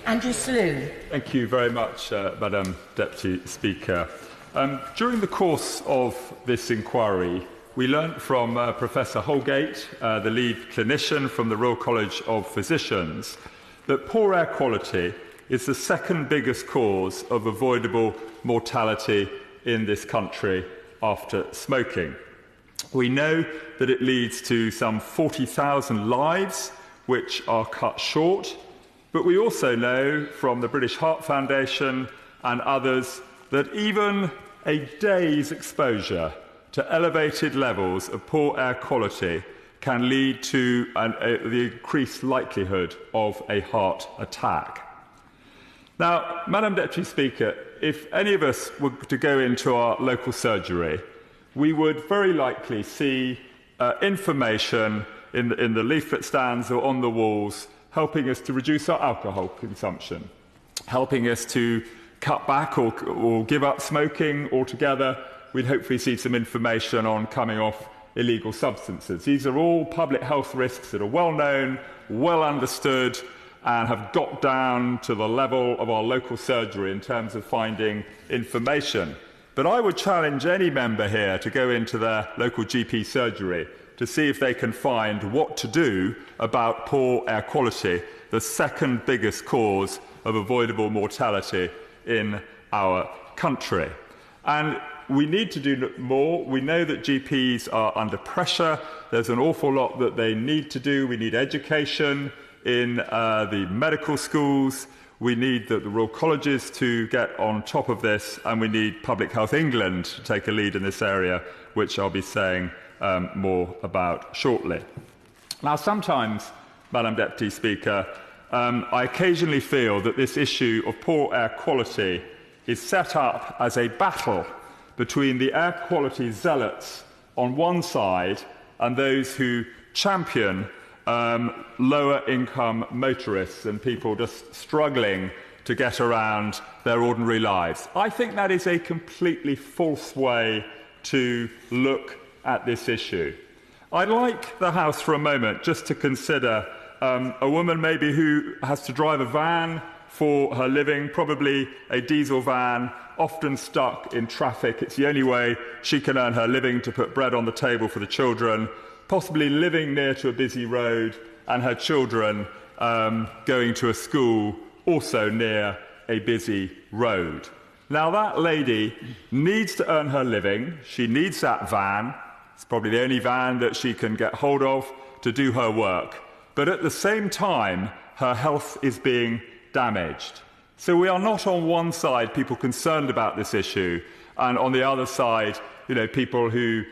Andrew Selous. Thank you very much, Madam Deputy Speaker. During the course of this inquiry, we learnt from Professor Holgate, the lead clinician from the Royal College of Physicians, that poor air quality is the second biggest cause of avoidable mortality in this country after smoking. We know that it leads to some 40,000 lives which are cut short, but we also know from the British Heart Foundation and others that even a day's exposure to elevated levels of poor air quality can lead to the increased likelihood of a heart attack. Now, Madam Deputy Speaker, if any of us were to go into our local surgery, we would very likely see information in the leaflet stands or on the walls helping us to reduce our alcohol consumption, helping us to cut back or give up smoking altogether. We'd hopefully see some information on coming off illegal substances. These are all public health risks that are well known, well understood, and have got down to the level of our local surgery in terms of finding information. But I would challenge any member here to go into their local GP surgery to see if they can find what to do about poor air quality, the second biggest cause of avoidable mortality in our country. And we need to do more. We know that GPs are under pressure. There's an awful lot that they need to do. We need education in the medical schools. We need the Royal Colleges to get on top of this, and we need Public Health England to take a lead in this area, which I'll be saying more about shortly. Now, sometimes, Madam Deputy Speaker, I occasionally feel that this issue of poor air quality is set up as a battle between the air quality zealots on one side and those who champion lower income motorists and people just struggling to get around their ordinary lives. I think that is a completely false way to look at this issue. I'd like the House for a moment just to consider a woman maybe who has to drive a van for her living, probably a diesel van, often stuck in traffic. It's the only way she can earn her living to put bread on the table for the children, possibly living near to a busy road, and her children going to a school also near a busy road. Now, that lady needs to earn her living. She needs that van. It's probably the only van that she can get hold of to do her work. But at the same time, her health is being damaged. So we are not on one side people concerned about this issue, and on the other side, people who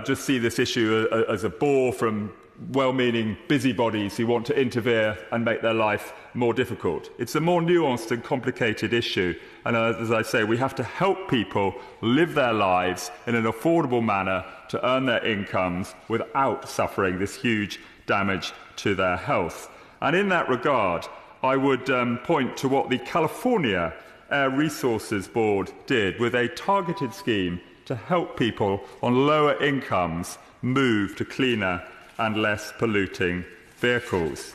just see this issue as a bore from well-meaning busybodies who want to interfere and make their life more difficult. It's a more nuanced and complicated issue, and as I say, we have to help people live their lives in an affordable manner to earn their incomes without suffering this huge damage to their health. And in that regard, I would point to what the California Air Resources Board did with a targeted scheme to help people on lower incomes move to cleaner and less polluting vehicles.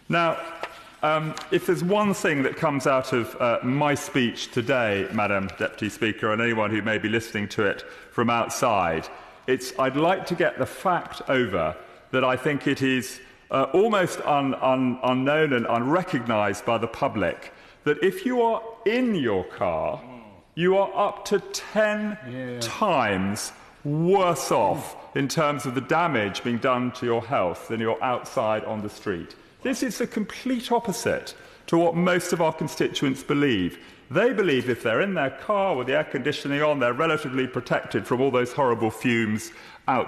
Now, if there's one thing that comes out of my speech today, Madam Deputy Speaker, and anyone who may be listening to it from outside, I'd like to get the fact over that I think it is almost unknown and unrecognised by the public that if you are in your car, you are up to 10 times worse off in terms of the damage being done to your health than you're outside on the street. This is the complete opposite to what most of our constituents believe. They believe if they're in their car with the air conditioning on, they're relatively protected from all those horrible fumes outside.